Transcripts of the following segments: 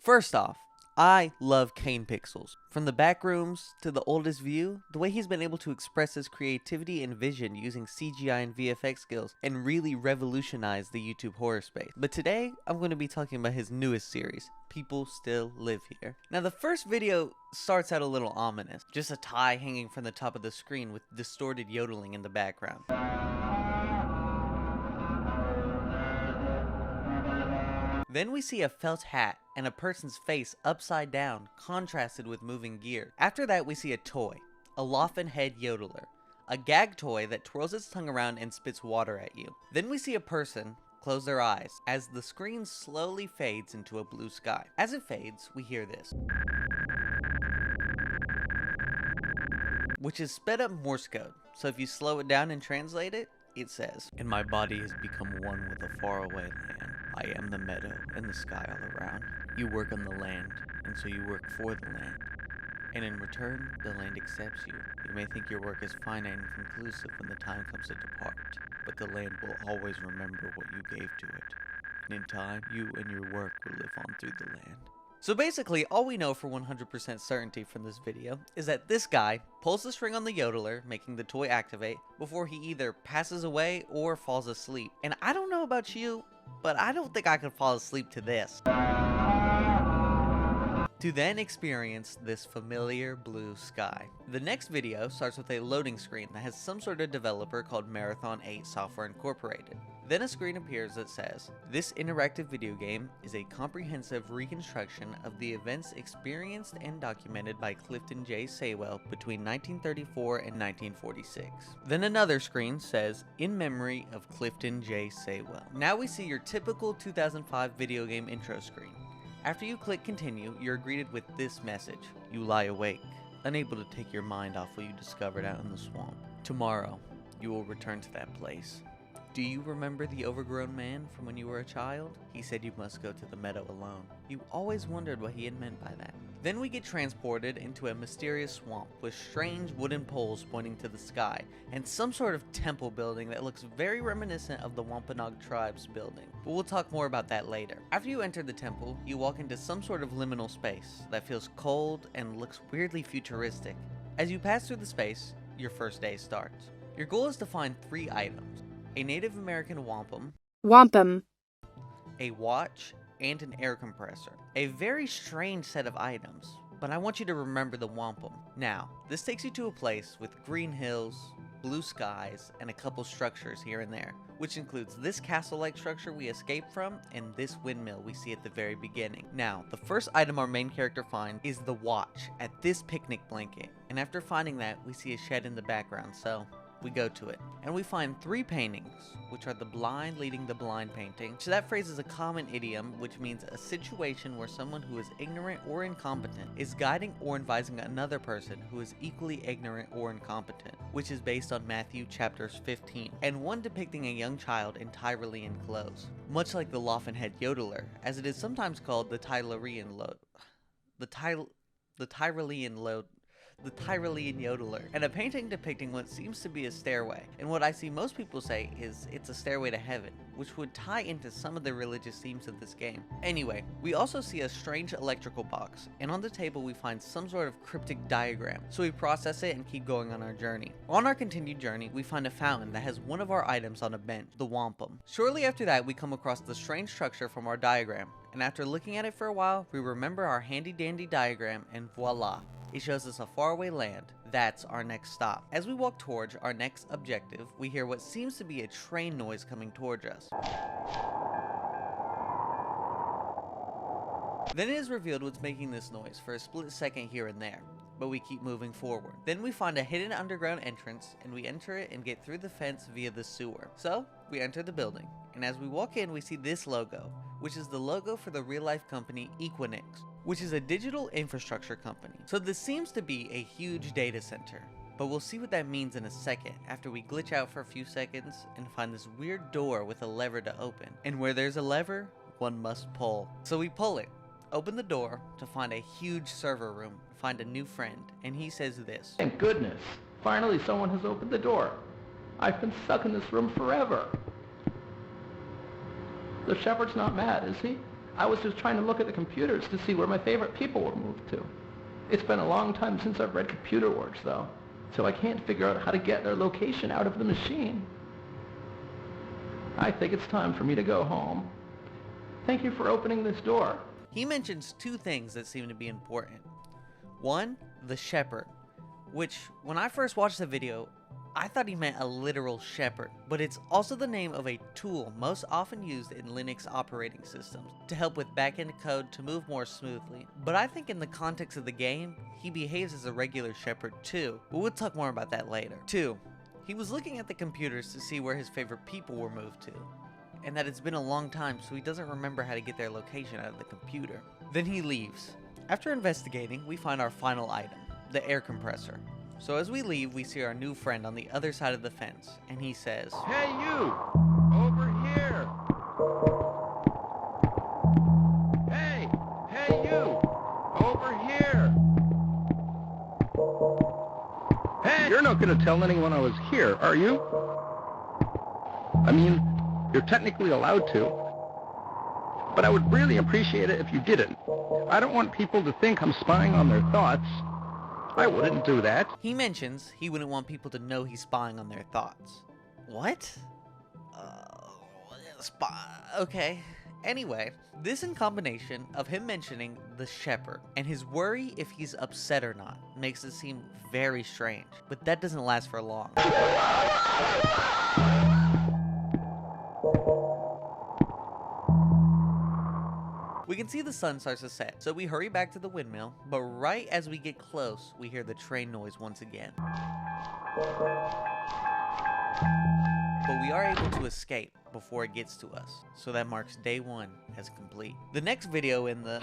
First off, I love Kane pixels. From the back rooms to the oldest view, the way he's been able to express his creativity and vision using CGI and VFX skills and really revolutionize the YouTube horror space. But today, I'm going to be talking about his newest series, People Still Live Here. Now the first video starts out a little ominous, just a tie hanging from the top of the screen with distorted yodeling in the background. Then we see a felt hat and a person's face upside down, contrasted with moving gear. After that we see a toy, a Loffen head yodeler, a gag toy that twirls its tongue around and spits water at you. Then we see a person close their eyes as the screen slowly fades into a blue sky. As it fades, we hear this, which is sped up Morse code. So if you slow it down and translate it, it says, "And my body has become one with a faraway land. I am the meadow and the sky all around. You work on the land, and so you work for the land. And in return, the land accepts you. You may think your work is finite and conclusive when the time comes to depart, but the land will always remember what you gave to it. And in time, you and your work will live on through the land." So basically, all we know for 100% certainty from this video is that this guy pulls the string on the yodeler, making the toy activate, before he either passes away or falls asleep. And I don't know about you, but I don't think I could fall asleep to this. To then experience this familiar blue sky. The next video starts with a loading screen that has some sort of developer called Marathon 8 Software Incorporated. Then a screen appears that says, "This interactive video game is a comprehensive reconstruction of the events experienced and documented by Clifton J. Saywell between 1934 and 1946. Then another screen says, "In memory of Clifton J. Saywell." Now we see your typical 2005 video game intro screen. After you click continue, you're greeted with this message: "You lie awake, unable to take your mind off what you discovered out in the swamp. Tomorrow, you will return to that place. Do you remember the overgrown man from when you were a child? He said you must go to the meadow alone. You always wondered what he had meant by that." Then we get transported into a mysterious swamp with strange wooden poles pointing to the sky and some sort of temple building that looks very reminiscent of the Wampanoag tribe's building. But we'll talk more about that later. After you enter the temple, you walk into some sort of liminal space that feels cold and looks weirdly futuristic. As you pass through the space, your first day starts. Your goal is to find 3 items: a Native American wampum, a watch, and an air compressor. A very strange set of items, but I want you to remember the wampum. Now, this takes you to a place with green hills, blue skies, and a couple structures here and there, which includes this castle-like structure we escaped from and this windmill we see at the very beginning. Now, the first item our main character finds is the watch at this picnic blanket, and after finding that, we see a shed in the background, so we go to it, and we find 3 paintings, which are the blind leading the blind painting. So that phrase is a common idiom, which means a situation where someone who is ignorant or incompetent is guiding or advising another person who is equally ignorant or incompetent, which is based on Matthew chapters 15, and one depicting a young child in Tyrolean clothes, much like the Loffen head yodeler, as it is sometimes called the Tyrolean yodeler, and a painting depicting what seems to be a stairway. And what I see most people say is it's a stairway to heaven, which would tie into some of the religious themes of this game. Anyway, we also see a strange electrical box, and on the table we find some sort of cryptic diagram, so we process it and keep going on our journey. On our continued journey, we find a fountain that has one of our items on a bench, the wampum. Shortly after that, we come across the strange structure from our diagram, and after looking at it for a while, we remember our handy dandy diagram, and voila! It shows us a faraway land. That's our next stop. As we walk towards our next objective, we hear what seems to be a train noise coming towards us. Then it is revealed what's making this noise for a split second here and there, but we keep moving forward. Then we find a hidden underground entrance, and we enter it and get through the fence via the sewer. So, we enter the building, and as we walk in we see this logo, which is the logo for the real-life company Equinix, which is a digital infrastructure company. So this seems to be a huge data center, but we'll see what that means in a second after we glitch out for a few seconds and find this weird door with a lever to open. And where there's a lever, one must pull. So we pull it, open the door to find a huge server room, find a new friend, and he says this: "Thank goodness, finally someone has opened the door. I've been stuck in this room forever." "The shepherd's not mad, is he?" I was just trying to look at the computers to see where my favorite people were moved to. It's been a long time since I've read computer works, though, so I can't figure out how to get their location out of the machine. I think it's time for me to go home. Thank you for opening this door. He mentions two things that seem to be important. One, the shepherd, which when I first watched the video, I thought he meant a literal shepherd, but it's also the name of a tool most often used in Linux operating systems to help with backend code to move more smoothly. But I think in the context of the game, he behaves as a regular shepherd too, but we'll talk more about that later. 2. He was looking at the computers to see where his favorite people were moved to, and that it's been a long time so he doesn't remember how to get their location out of the computer. Then he leaves. After investigating, we find our final item, the air compressor. So as we leave, we see our new friend on the other side of the fence, and he says, "Hey you! Over here! Hey you! Over here! Hey! You're not going to tell anyone I was here, are you? I mean, you're technically allowed to, but I would really appreciate it if you didn't. I don't want people to think I'm spying on their thoughts. I wouldn't do that." He mentions he wouldn't want people to know he's spying on their thoughts. What? Okay. Anyway, this in combination of him mentioning the shepherd and his worry if he's upset or not makes it seem very strange, but that doesn't last for long. We can see the sun starts to set, so we hurry back to the windmill, but right as we get close, we hear the train noise once again. But we are able to escape before it gets to us, so that marks day 1 as complete. The next video in the...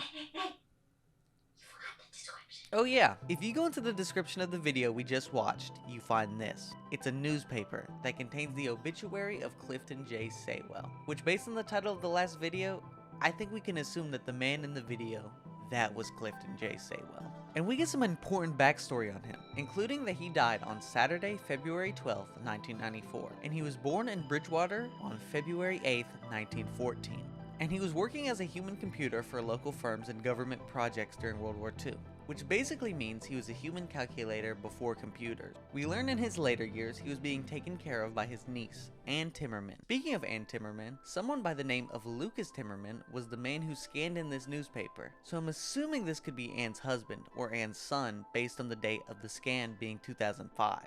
Oh yeah, if you go into the description of the video we just watched, you find this. It's a newspaper that contains the obituary of Clifton J. Saywell, which based on the title of the last video, I think we can assume that the man in the video, that was Clifton J. Saywell. And we get some important backstory on him, including that he died on Saturday, February 12th, 1994, and he was born in Bridgewater on February 8th, 1914. And he was working as a human computer for local firms and government projects during World War II, which basically means he was a human calculator before computers. We learn in his later years he was being taken care of by his niece, Ann Timmerman. Speaking of Ann Timmerman, someone by the name of Lucas Timmerman was the man who scanned in this newspaper, so I'm assuming this could be Ann's husband or Ann's son based on the date of the scan being 2005.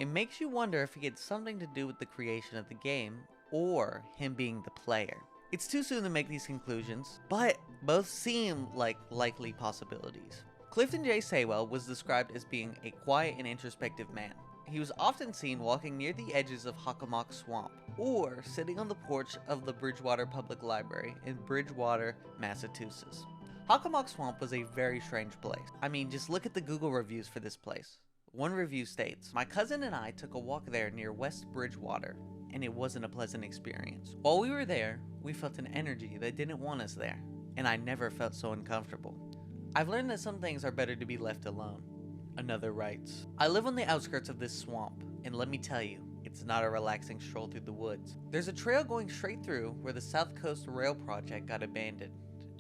It makes you wonder if he had something to do with the creation of the game, or him being the player. It's too soon to make these conclusions, but both seem like likely possibilities. Clifton J. Saywell was described as being a quiet and introspective man. He was often seen walking near the edges of Hockomock Swamp, or sitting on the porch of the Bridgewater Public Library in Bridgewater, Massachusetts. Hockomock Swamp was a very strange place. I mean, just look at the Google reviews for this place. One review states, "My cousin and I took a walk there near West Bridgewater, and it wasn't a pleasant experience. While we were there, we felt an energy that didn't want us there, and I never felt so uncomfortable. I've learned that some things are better to be left alone." Another writes, "I live on the outskirts of this swamp, and let me tell you, it's not a relaxing stroll through the woods. There's a trail going straight through where the South Coast Rail Project got abandoned,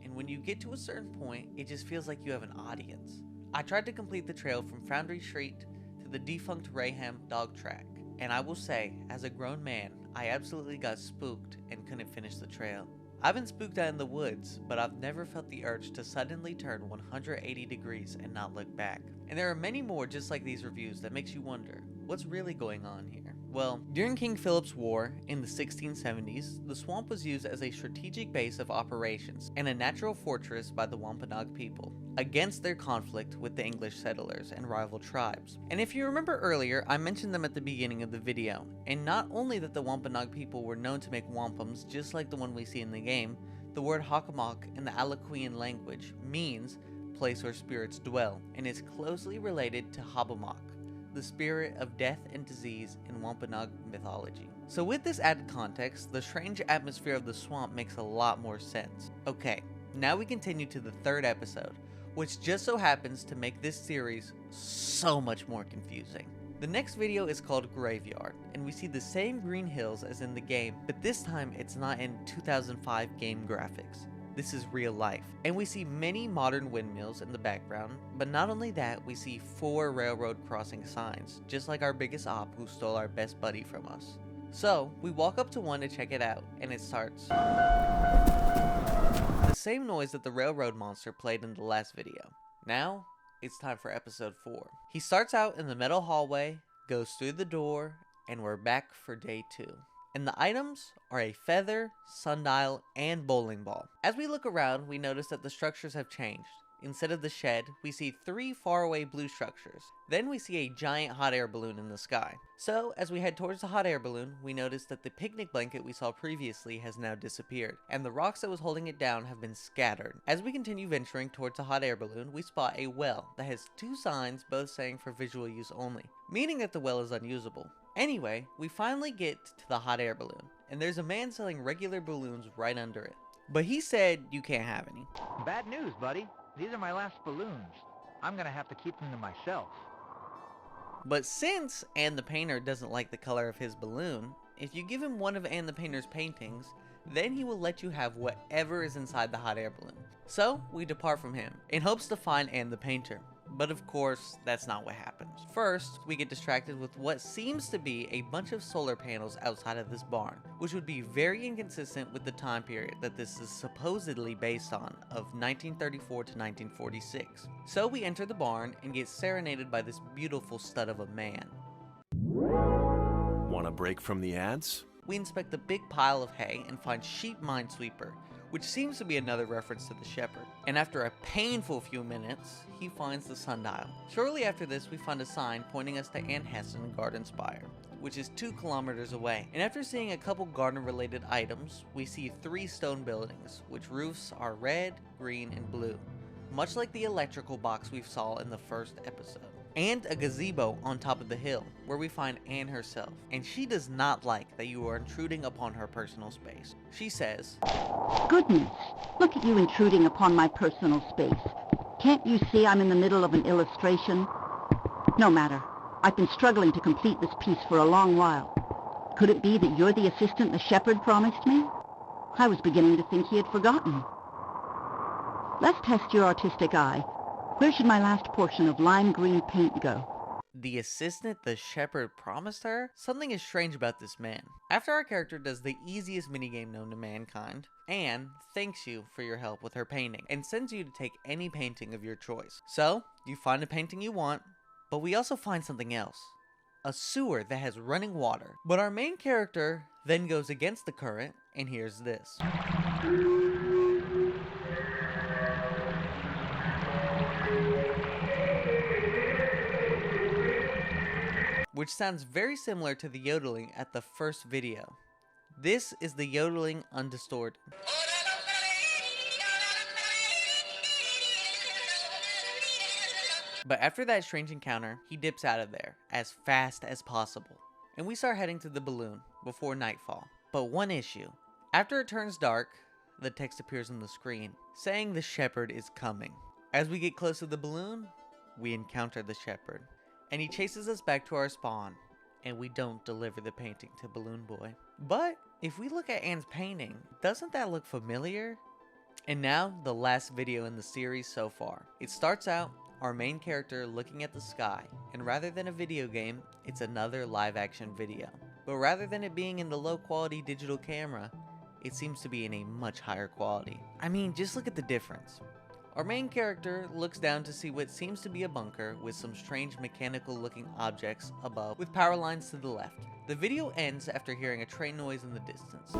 and when you get to a certain point, it just feels like you have an audience. I tried to complete the trail from Foundry Street to the defunct Raham dog track, and I will say, as a grown man, I absolutely got spooked and couldn't finish the trail. I've been spooked out in the woods, but I've never felt the urge to suddenly turn 180 degrees and not look back." And there are many more just like these reviews that makes you wonder, what's really going on here? Well, during King Philip's War in the 1670s, the swamp was used as a strategic base of operations and a natural fortress by the Wampanoag people against their conflict with the English settlers and rival tribes. And if you remember earlier, I mentioned them at the beginning of the video, and not only that the Wampanoag people were known to make wampums just like the one we see in the game, the word Hockomock in the Alaquean language means place where spirits dwell, and is closely related to Hobomok, the spirit of death and disease in Wampanoag mythology. So with this added context, the strange atmosphere of the swamp makes a lot more sense. Okay, now we continue to the 3rd episode, which just so happens to make this series so much more confusing. The next video is called Graveyard, and we see the same green hills as in the game, but this time it's not in 2005 game graphics. this is real life. And we see many modern windmills in the background, but not only that, we see 4 railroad crossing signs, just like our biggest op who stole our best buddy from us. So, we walk up to one to check it out, and it starts the same noise that the railroad monster played in the last video. Now, it's time for episode 4. He starts out in the metal hallway, goes through the door, and we're back for day 2. And the items are a feather, sundial, and bowling ball. As we look around, we notice that the structures have changed. Instead of the shed, we see 3 faraway blue structures. Then we see a giant hot air balloon in the sky. So, as we head towards the hot air balloon, we notice that the picnic blanket we saw previously has now disappeared, and the rocks that was holding it down have been scattered. As we continue venturing towards the hot air balloon, we spot a well that has 2 signs, both saying for visual use only, meaning that the well is unusable. Anyway, we finally get to the hot air balloon, and there's a man selling regular balloons right under it. But he said you can't have any. Bad news, buddy. These are my last balloons. I'm gonna have to keep them to myself. But since Anne the Painter doesn't like the color of his balloon, if you give him one of Anne the Painter's paintings, then he will let you have whatever is inside the hot air balloon. So, we depart from him, in hopes to find Anne the Painter. But of course, that's not what happens. First, we get distracted with what seems to be a bunch of solar panels outside of this barn, which would be very inconsistent with the time period that this is supposedly based on, of 1934 to 1946. So we enter the barn and get serenaded by this beautiful stud of a man. Want a break from the ads? We inspect the big pile of hay and find Sheep Minesweeper, which seems to be another reference to the shepherd. And after a painful few minutes, he finds the sundial. Shortly after this, we find a sign pointing us to Ann Hessen Garden Spire, which is 2 kilometers away. And after seeing a couple garden-related items, we see 3 stone buildings, which roofs are red, green, and blue, much like the electrical box we saw in the first episode. And a gazebo on top of the hill, where we find Anne herself, and she does not like that you are intruding upon her personal space. She says, Goodness, look at you intruding upon my personal space. Can't you see I'm in the middle of an illustration? No matter. I've been struggling to complete this piece for a long while. Could it be that you're the assistant the shepherd promised me? I was beginning to think he had forgotten. Let's test your artistic eye. Where should my last portion of lime green paint go? The assistant the shepherd promised her? Something is strange about this man. After our character does the easiest minigame known to mankind, Anne thanks you for your help with her painting and sends you to take any painting of your choice. So, you find a painting you want, but we also find something else. A sewer that has running water. But our main character then goes against the current and hears this. Which sounds very similar to the yodeling at the first video. This is the yodeling undistorted. But after that strange encounter, he dips out of there as fast as possible. And we start heading to the balloon before nightfall. But one issue. After it turns dark, the text appears on the screen, saying the shepherd is coming. As we get close to the balloon, we encounter the shepherd. And he chases us back to our spawn, and we don't deliver the painting to Balloon Boy. But if we look at Anne's painting, doesn't that look familiar? And now, the last video in the series so far. It starts out, our main character looking at the sky, and rather than a video game, it's another live action video. But rather than it being in the low quality digital camera, it seems to be in a much higher quality. I mean, just look at the difference. Our main character looks down to see what seems to be a bunker with some strange mechanical looking objects above with power lines to the left. The video ends after hearing a train noise in the distance.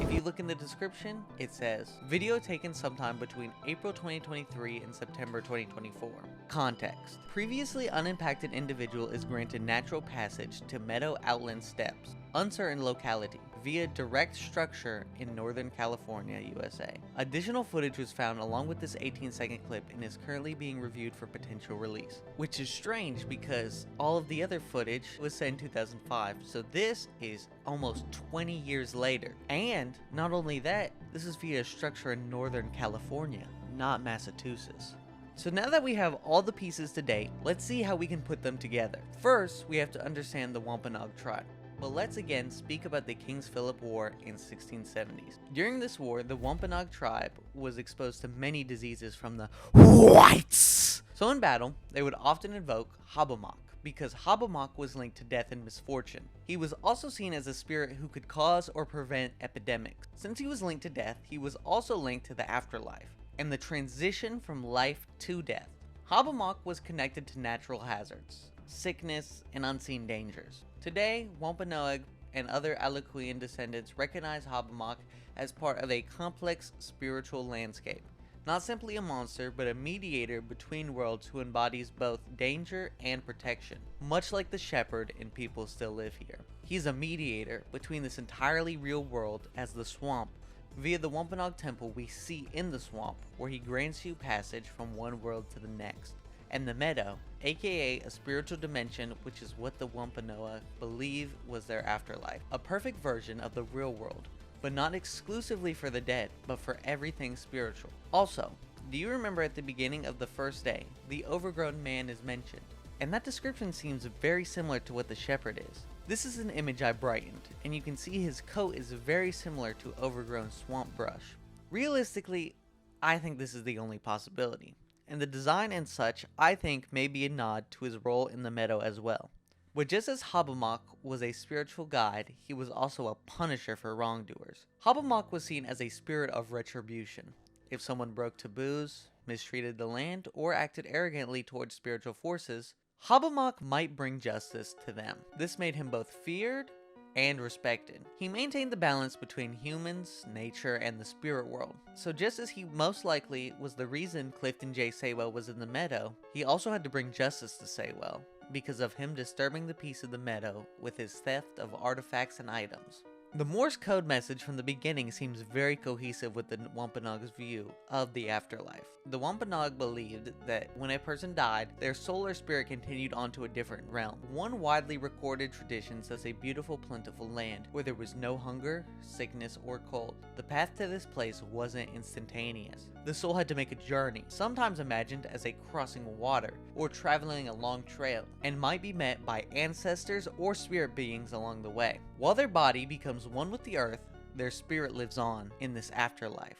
If you look in the description, it says, video taken sometime between April 2023 and September 2024. Context. Previously unimpacted individual is granted natural passage to Meadow Outland Steps, uncertain locality, via direct structure in Northern California, USA. Additional footage was found along with this 18-second clip and is currently being reviewed for potential release. Which is strange because all of the other footage was set in 2005, so this is almost 20 years later. And not only that, this is via a structure in Northern California, not Massachusetts. So now that we have all the pieces to date, let's see how we can put them together. First, we have to understand the Wampanoag tribe. But let's again speak about the King's Philip War in 1670s. During this war, the Wampanoag tribe was exposed to many diseases from the whites. So in battle, they would often invoke Hobbamock, because Hobbamock was linked to death and misfortune. He was also seen as a spirit who could cause or prevent epidemics. Since he was linked to death, he was also linked to the afterlife and the transition from life to death. Hobbamock was connected to natural hazards, sickness, and unseen dangers. Today, Wampanoag and other Alicuian descendants recognize Hobbamock as part of a complex spiritual landscape. Not simply a monster, but a mediator between worlds who embodies both danger and protection. Much like the shepherd in People Still Live Here. He's a mediator between this entirely real world as the swamp. Via the Wampanoag temple we see in the swamp, where he grants you passage from one world to the next. And the meadow, aka a spiritual dimension, which is what the Wampanoag believe was their afterlife. A perfect version of the real world, but not exclusively for the dead, but for everything spiritual. Also, do you remember at the beginning of the first day, the overgrown man is mentioned? And that description seems very similar to what the shepherd is. This is an image I brightened, and you can see his coat is very similar to overgrown swamp brush. Realistically, I think this is the only possibility, and the design and such I think may be a nod to his role in the meadow as well. But just as Hobbamock was a spiritual guide, he was also a punisher for wrongdoers. Hobbamock was seen as a spirit of retribution. If someone broke taboos, mistreated the land, or acted arrogantly towards spiritual forces, Hobbamock might bring justice to them. This made him both feared and respected. He maintained the balance between humans, nature, and the spirit world. So just as he most likely was the reason Clifton J. Saywell was in the meadow, he also had to bring justice to Saywell, because of him disturbing the peace of the meadow with his theft of artifacts and items. The Morse code message from the beginning seems very cohesive with the Wampanoag's view of the afterlife. The Wampanoag believed that when a person died, their soul or spirit continued on to a different realm. One widely recorded tradition says a beautiful, plentiful land where there was no hunger, sickness, or cold. The path to this place wasn't instantaneous. The soul had to make a journey, sometimes imagined as a crossing water or traveling a long trail, and might be met by ancestors or spirit beings along the way. While their body becomes one with the earth, their spirit lives on in this afterlife.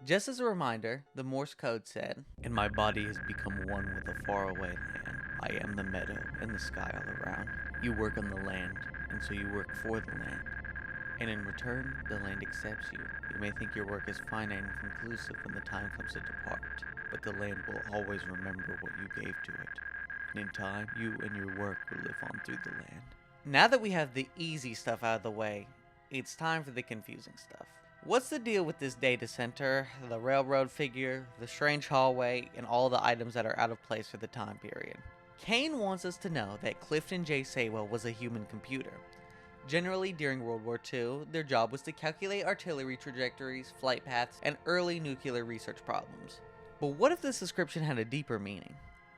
Just as a reminder, the Morse code said, "And my body has become one with a faraway land. I am the meadow and the sky all around. You work on the land, and so you work for the land. And in return, the land accepts you. You may think your work is finite and conclusive when the time comes to depart, but the land will always remember what you gave to it. And in time, you and your work will live on through the land." Now that we have the easy stuff out of the way, it's time for the confusing stuff. What's the deal with this data center, the railroad figure, the strange hallway, and all the items that are out of place for the time period? Kane wants us to know that Clifton J. Saywell was a human computer. Generally, during World War II, their job was to calculate artillery trajectories, flight paths, and early nuclear research problems. But what if this description had a deeper meaning?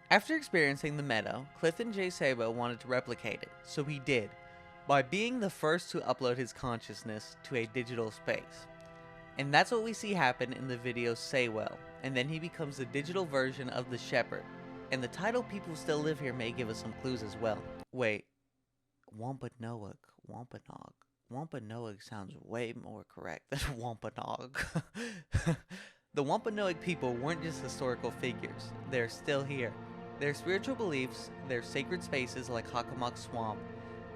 After experiencing the meadow, Clifton J. Saywell wanted to replicate it, so he did, by being the first to upload his consciousness to a digital space. And that's what we see happen in the video Saywell, and then he becomes the digital version of the shepherd. And the title People Still Live Here may give us some clues as well. Wait, Wampanoag. Wampanoag sounds way more correct than Wampanoag. The Wampanoag people weren't just historical figures, they're still here. Their spiritual beliefs, their sacred spaces like Hockomock Swamp,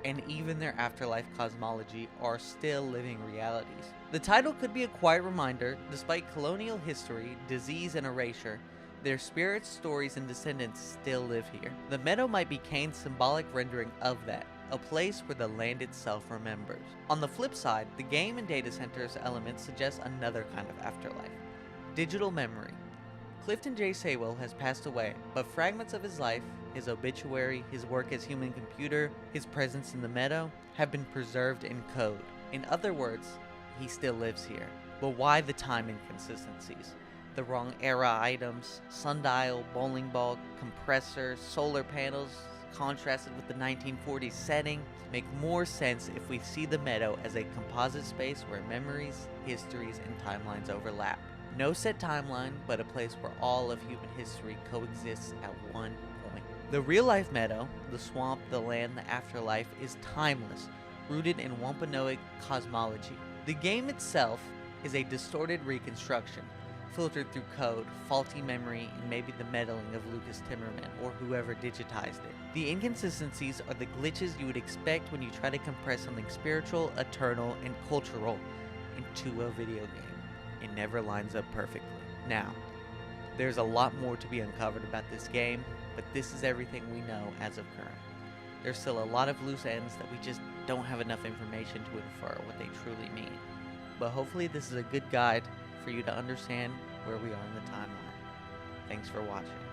and even their afterlife cosmology are still living realities. The title could be a quiet reminder, despite colonial history, disease, and erasure, their spirits, stories, and descendants still live here. The meadow might be Kane's symbolic rendering of that, a place where the land itself remembers. On the flip side, the game and data centers elements suggest another kind of afterlife. Digital memory. Clifton J. Saywell has passed away, but fragments of his life, his obituary, his work as human computer, his presence in the meadow, have been preserved in code. In other words, he still lives here. But why the time inconsistencies? The wrong era items, sundial, bowling ball, compressor, solar panels, contrasted with the 1940s setting, make more sense if we see the meadow as a composite space where memories, histories, and timelines overlap. No set timeline, but a place where all of human history coexists at one point. The real-life meadow, the swamp, the land, the afterlife, is timeless, rooted in Wampanoag cosmology. The game itself is a distorted reconstruction, filtered through code, faulty memory, and maybe the meddling of Lucas Timmerman or whoever digitized it. The inconsistencies are the glitches you would expect when you try to compress something spiritual, eternal, and cultural into a video game. It never lines up perfectly. Now, there's a lot more to be uncovered about this game, but this is everything we know as of current. There's still a lot of loose ends that we just don't have enough information to infer what they truly mean. But hopefully this is a good guide for you to understand where we are in the timeline. Thanks for watching.